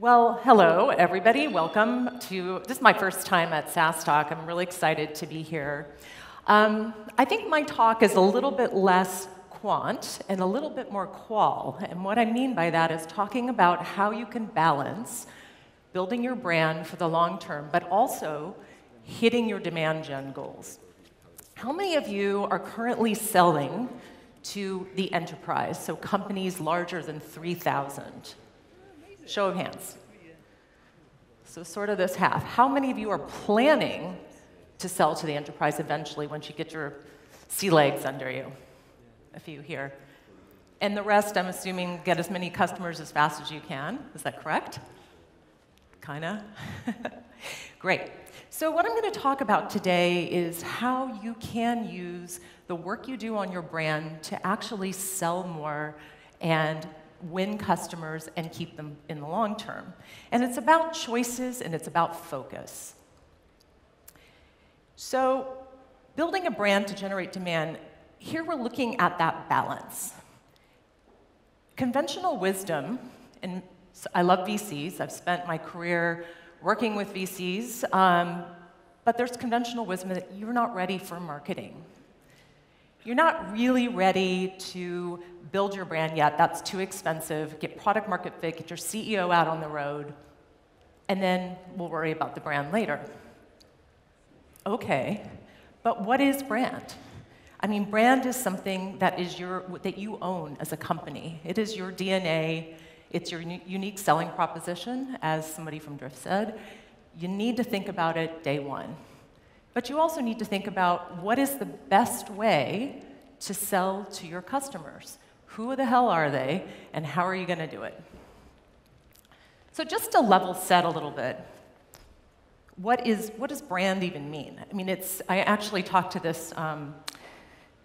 Well, hello, everybody. Welcome to, this is my first time at SaaStock. I'm really excited to be here. I think my talk is a little bit less quant and a little bit more qual. And what I mean by that is talking about how you can balance building your brand for the long term, but also hitting your demand gen goals. How many of you are currently selling to the enterprise, so companies larger than 3,000? Show of hands. So sort of this half. How many of you are planning to sell to the enterprise eventually once you get your sea legs under you? A few here. And the rest, I'm assuming, get as many customers as fast as you can. Is that correct? Kinda? Great. So what I'm going to talk about today is how you can use the work you do on your brand to actually sell more and win customers and keep them in the long term. And it's about choices and it's about focus. So building a brand to generate demand, here we're looking at that balance. Conventional wisdom, and I love VCs, I've spent my career working with VCs, but there's conventional wisdom that you're not ready for marketing. You're not really ready to build your brand yet. That's too expensive. Get product market fit, get your CEO out on the road, and then we'll worry about the brand later. Okay, but what is brand? I mean, brand is something that you own as a company. It is your DNA. It's your unique selling proposition, as somebody from Drift said. You need to think about it day one. But you also need to think about what is the best way to sell to your customers. Who the hell are they, and how are you going to do it? So just to level set a little bit, what does brand even mean? I mean, I actually talked to this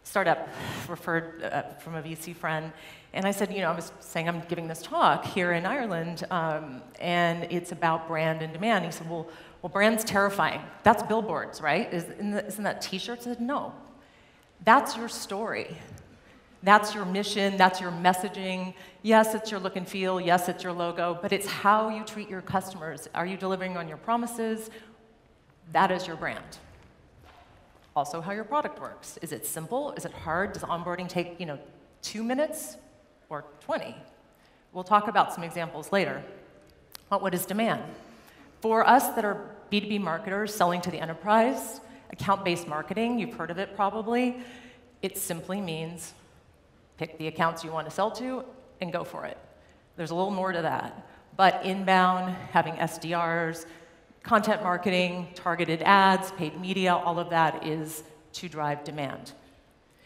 startup referred from a VC friend, and I said, I was saying I'm giving this talk here in Ireland, and it's about brand and demand. He said, well, brand's terrifying. That's billboards, right? Isn't that T-shirts? I said, no. That's your story. That's your mission. That's your messaging. Yes, it's your look and feel. Yes, it's your logo. But it's how you treat your customers. Are you delivering on your promises? That is your brand. Also, how your product works. Is it simple? Is it hard? Does onboarding take 2 minutes or 20? We'll talk about some examples later. But what is demand? For us that are B2B marketers selling to the enterprise, account-based marketing, you've heard of it probably, it simply means pick the accounts you want to sell to and go for it. There's a little more to that. But inbound, having SDRs, content marketing, targeted ads, paid media, all of that is to drive demand.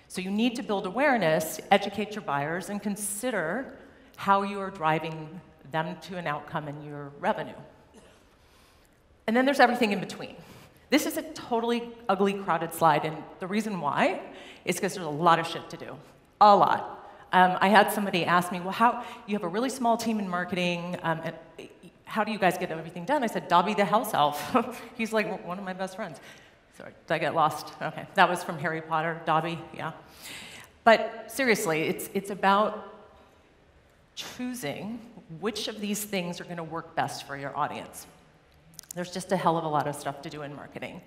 So you need to build awareness, educate your buyers, and consider how you are driving them to an outcome in your revenue. And then there's everything in between. This is a totally ugly, crowded slide, and the reason why is because there's a lot of shit to do. A lot. I had somebody ask me, well, you have a really small team in marketing, and how do you guys get everything done? I said, Dobby the house elf. He's like one of my best friends. Sorry, did I get lost? Okay, that was from Harry Potter, Dobby, yeah. But seriously, it's about choosing which of these things are going to work best for your audience. There's just a hell of a lot of stuff to do in marketing.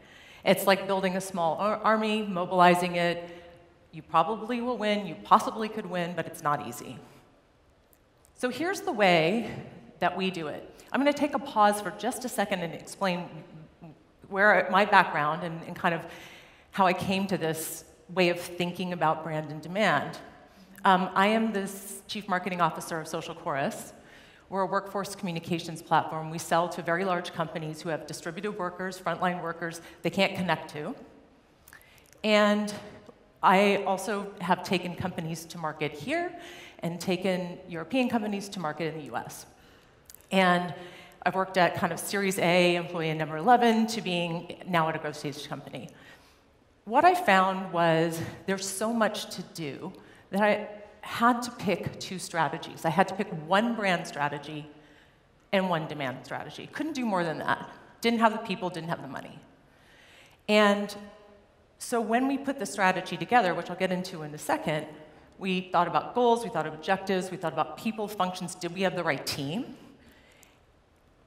It's like building a small army, mobilizing it. You probably will win, you possibly could win, but it's not easy. So here's the way that we do it. I'm going to take a pause for just a second and explain my background and kind of how I came to this way of thinking about brand and demand. I am the Chief Marketing Officer of SocialChorus. We're a workforce communications platform. We sell to very large companies who have distributed workers, frontline workers they can't connect to. And I also have taken companies to market here and taken European companies to market in the US. And I've worked at kind of Series A, employee number 11, to being now at a growth stage company. What I found was there's so much to do that I had to pick two strategies. I had to pick one brand strategy and one demand strategy. Couldn't do more than that. Didn't have the people, didn't have the money. And so when we put the strategy together, which I'll get into in a second, we thought about goals, we thought of objectives, we thought about people, functions, did we have the right team?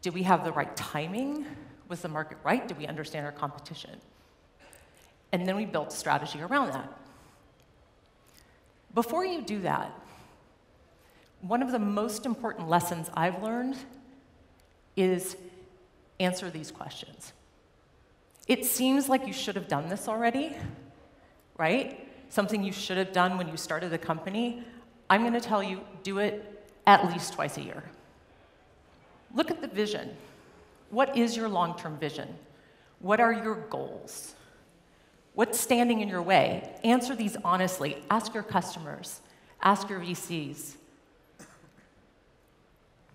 Did we have the right timing? Was the market right? Did we understand our competition? And then we built a strategy around that. Before you do that, one of the most important lessons I've learned is answer these questions. It seems like you should have done this already, right? Something you should have done when you started the company. I'm going to tell you, do it at least twice a year. Look at the vision. What is your long-term vision? What are your goals? What's standing in your way? Answer these honestly. Ask your customers. Ask your VCs.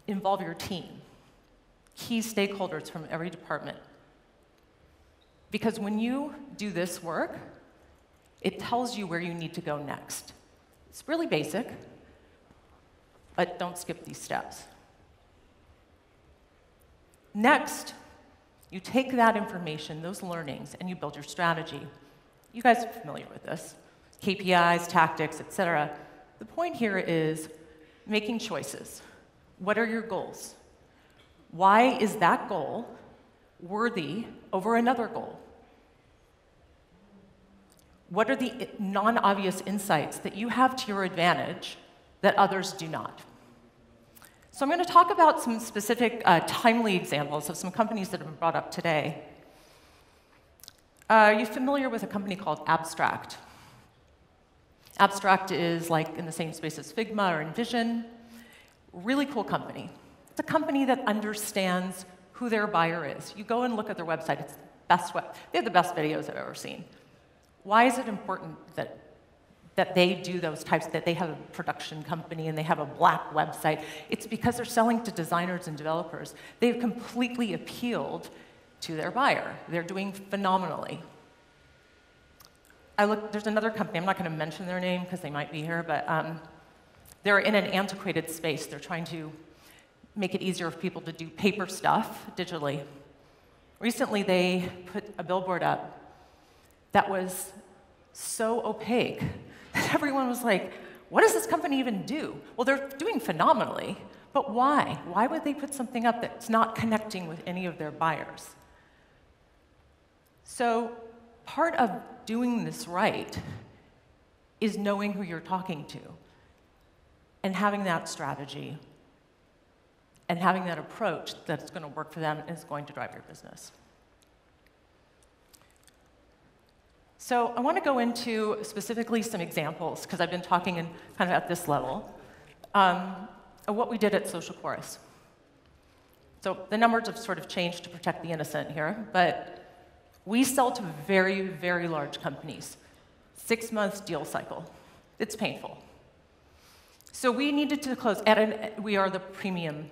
Involve your team. Key stakeholders from every department. Because when you do this work, it tells you where you need to go next. It's really basic, but don't skip these steps. Next, you take that information, those learnings, and you build your strategy. You guys are familiar with this. KPIs, tactics, et cetera. The point here is making choices. What are your goals? Why is that goal worthy over another goal? What are the non-obvious insights that you have to your advantage that others do not? So I'm going to talk about some specific timely examples of some companies that have been brought up today. Are you familiar with a company called Abstract? Abstract is like in the same space as Figma or Envision. Really cool company. It's a company that understands who their buyer is. You go and look at their website. It's the best they have the best videos I've ever seen. Why is it important that they do those types, that they have a production company and they have a black website? It's because they're selling to designers and developers. They've completely appealed to their buyer. They're doing phenomenally. There's another company, I'm not going to mention their name because they might be here, but they're in an antiquated space. They're trying to make it easier for people to do paper stuff digitally. Recently, they put a billboard up that was so opaque that everyone was like, what does this company even do? Well, they're doing phenomenally, but why? Why would they put something up that's not connecting with any of their buyers? So part of doing this right is knowing who you're talking to and having that strategy and having that approach that's going to work for them and is going to drive your business. So I want to go into specifically some examples, because I've been talking in kind of at this level, of what we did at SocialChorus. So the numbers have sort of changed to protect the innocent here, but we sell to very, very large companies. 6 months deal cycle. It's painful. So we needed to close, we are the premium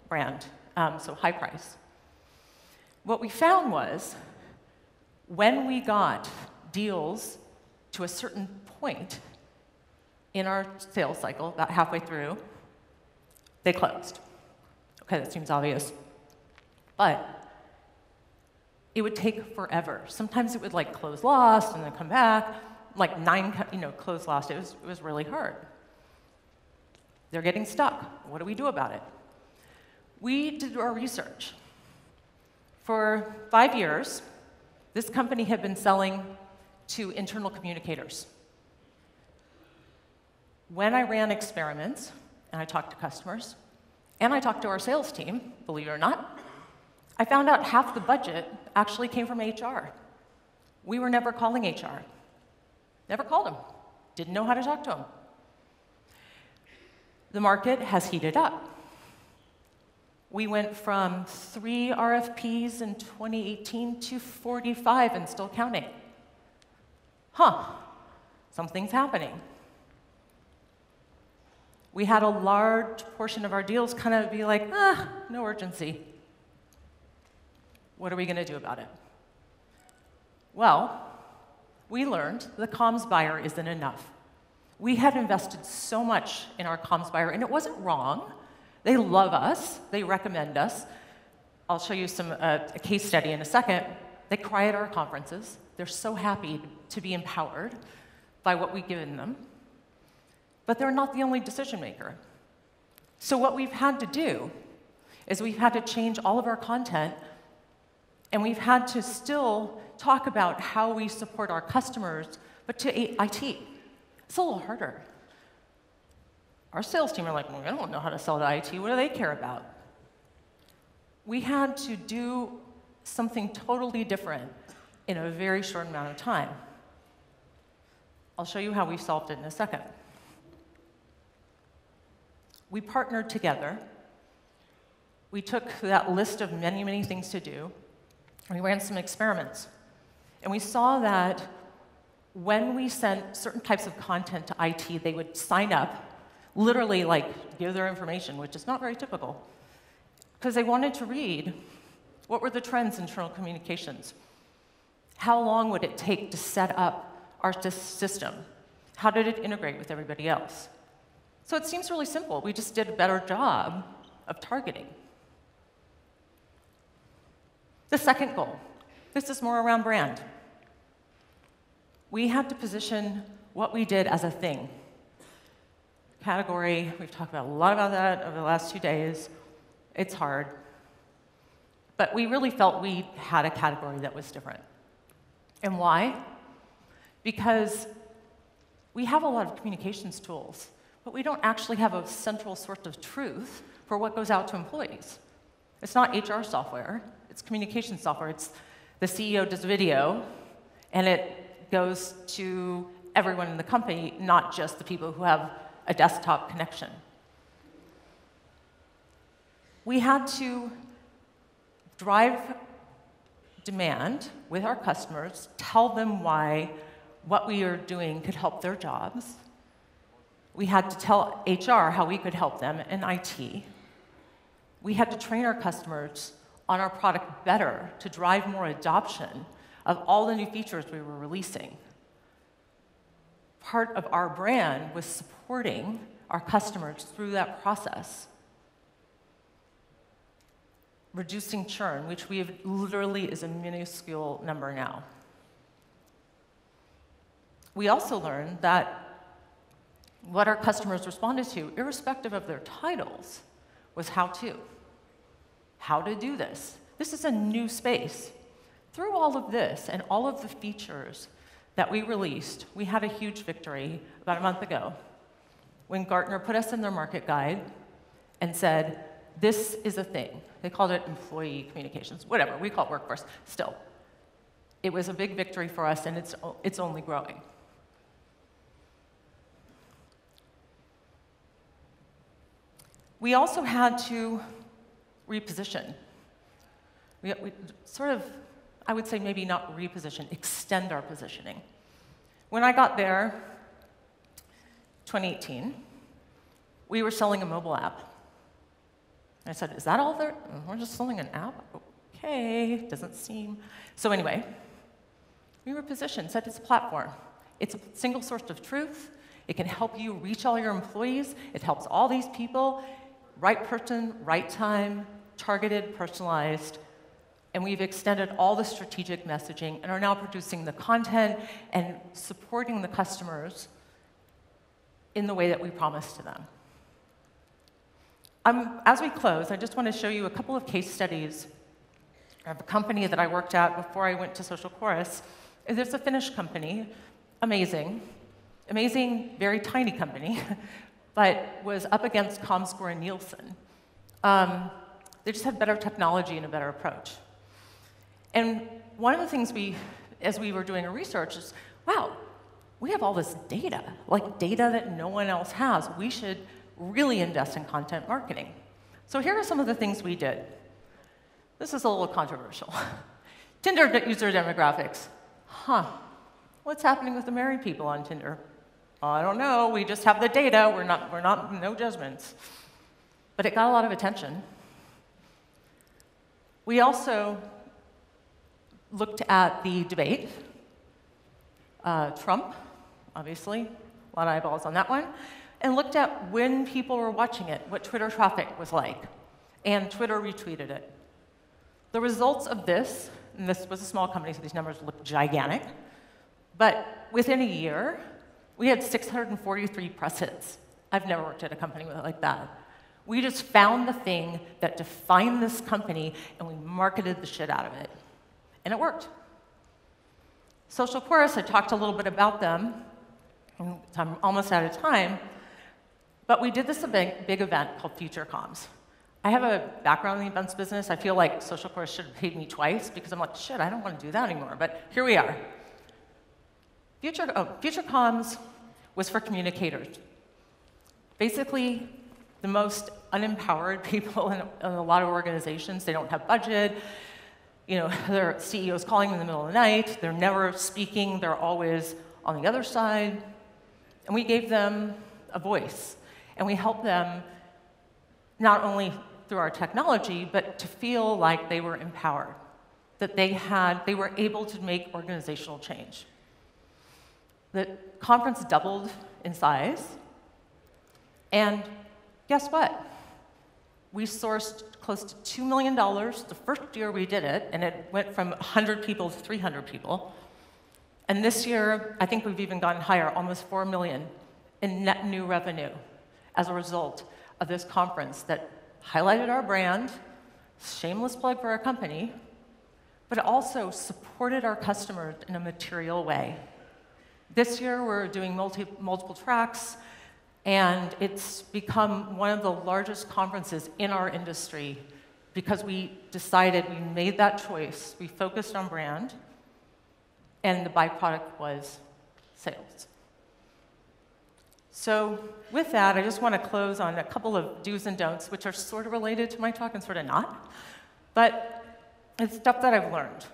brand, so high price. What we found was, when we got deals to a certain point in our sales cycle, about halfway through, they closed. Okay, that seems obvious. But it would take forever. Sometimes it would like close lost and then come back, like 9, close lost. It was really hard. They're getting stuck. What do we do about it? We did our research. For 5 years, this company had been selling to internal communicators. When I ran experiments, and I talked to customers, and I talked to our sales team, believe it or not, I found out half the budget actually came from HR. We were never calling HR. Never called them. Didn't know how to talk to them. The market has heated up. We went from 3 RFPs in 2018 to 45 and still counting. Something's happening. We had a large portion of our deals kind of be like, no urgency. What are we going to do about it? Well, we learned the comms buyer isn't enough. We had invested so much in our comms buyer, and it wasn't wrong. They love us. They recommend us. I'll show you a case study in a second. They cry at our conferences. They're so happy to be empowered by what we've given them. But they're not the only decision maker. So what we've had to do is we've had to change all of our content, and we've had to still talk about how we support our customers, but to IT. It's a little harder. Our sales team are like, well, I don't know how to sell to IT. What do they care about? We had to do something totally different in a very short amount of time. I'll show you how we solved it in a second. We partnered together. We took that list of many, many things to do, and we ran some experiments. And we saw that when we sent certain types of content to IT, they would sign up, literally like give their information, which is not very typical, because they wanted to read what were the trends in internal communications. How long would it take to set up our system? How did it integrate with everybody else? So it seems really simple. We just did a better job of targeting. The second goal, this is more around brand. We had to position what we did as a thing. Category, we've talked about a lot about that over the last 2 days. It's hard. But we really felt we had a category that was different. And why? Because we have a lot of communications tools, but we don't actually have a central source of truth for what goes out to employees. It's not HR software, it's communication software. It's the CEO does a video, and it goes to everyone in the company, not just the people who have a desktop connection. We had to drive demand with our customers, tell them why what we are doing could help their jobs. We had to tell HR how we could help them in IT. We had to train our customers on our product better to drive more adoption of all the new features we were releasing. Part of our brand was supporting our customers through that process. Reducing churn, which we have literally is a minuscule number now. We also learned that what our customers responded to, irrespective of their titles, was how to. How to do this. This is a new space. Through all of this and all of the features that we released, we had a huge victory about a month ago when Gartner put us in their market guide and said, this is a thing. They called it employee communications, whatever, we call it workforce. Still, it was a big victory for us, and it's only growing. We also had to reposition. We sort of, I would say maybe not reposition, extend our positioning. When I got there, 2018, we were selling a mobile app. I said, is that all there? We're just selling an app? Okay, doesn't seem. So anyway, we were positioned, said it's a platform. It's a single source of truth. It can help you reach all your employees. It helps all these people. Right person, right time, targeted, personalized. And we've extended all the strategic messaging and are now producing the content and supporting the customers in the way that we promised to them. As we close, I just want to show you a couple of case studies of a company that I worked at before I went to SocialChorus. There's a Finnish company, amazing, very tiny company, but was up against Comscore and Nielsen. They just had better technology and a better approach. And one of the things as we were doing our research is, wow, we have all this data, like data that no one else has. We should really invest in content marketing. So here are some of the things we did. This is a little controversial. Tinder user demographics. What's happening with the married people on Tinder? I don't know, we just have the data, we're not, no judgments. But it got a lot of attention. We also looked at the debate. Trump, obviously, a lot of eyeballs on that one. And looked at when people were watching it, what Twitter traffic was like. And Twitter retweeted it. The results of this, and this was a small company, so these numbers look gigantic, but within a year, we had 643 press hits. I've never worked at a company like that. We just found the thing that defined this company, and we marketed the shit out of it. And it worked. SocialChorus, I talked a little bit about them. I'm almost out of time. But we did this big event called Future Comms. I have a background in the events business. I feel like SocialChorus should have paid me twice because I'm like, shit, I don't want to do that anymore. But here we are. Future Comms was for communicators. Basically, the most unempowered people in a lot of organizations. They don't have budget. You know, their CEO's calling in the middle of the night. They're never speaking. They're always on the other side. And we gave them a voice. And we helped them not only through our technology, but to feel like they were empowered, that they were able to make organizational change. The conference doubled in size. And guess what? We sourced close to $2 million the first year we did it, and it went from 100 people to 300 people. And this year, I think we've even gone higher, almost $4 million in net new revenue as a result of this conference that highlighted our brand, shameless plug for our company, but it also supported our customers in a material way. This year, we're doing multiple tracks, and it's become one of the largest conferences in our industry because we decided, we made that choice. We focused on brand, and the byproduct was sales. So with that, I just want to close on a couple of do's and don'ts, which are sort of related to my talk and sort of not. But it's stuff that I've learned.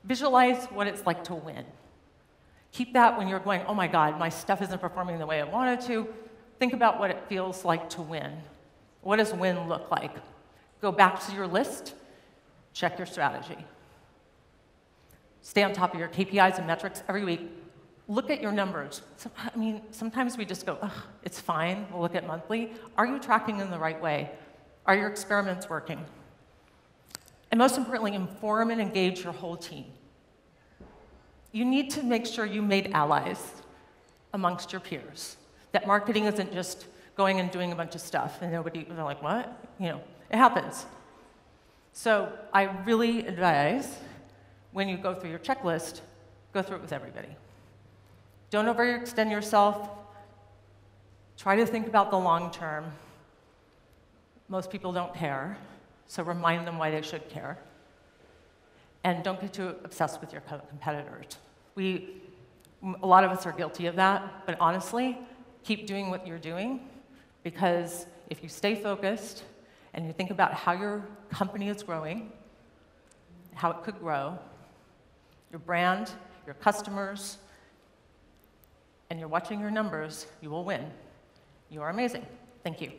Visualize what it's like to win. Keep that when you're going, oh my God, my stuff isn't performing the way I wanted to. Think about what it feels like to win. What does win look like? Go back to your list, check your strategy. Stay on top of your KPIs and metrics every week. Look at your numbers. So, I mean, sometimes we just go, ugh, it's fine, we'll look at monthly. Are you tracking in the right way? Are your experiments working? And most importantly, inform and engage your whole team. You need to make sure you made allies amongst your peers. That marketing isn't just going and doing a bunch of stuff and they're like, what? You know, it happens. So I really advise when you go through your checklist, go through it with everybody. Don't overextend yourself. Try to think about the long term. Most people don't care, so remind them why they should care. And don't get too obsessed with your competitors. A lot of us are guilty of that, but honestly, keep doing what you're doing, because if you stay focused and you think about how your company is growing, how it could grow, your brand, your customers, and you're watching your numbers, you will win. You are amazing. Thank you.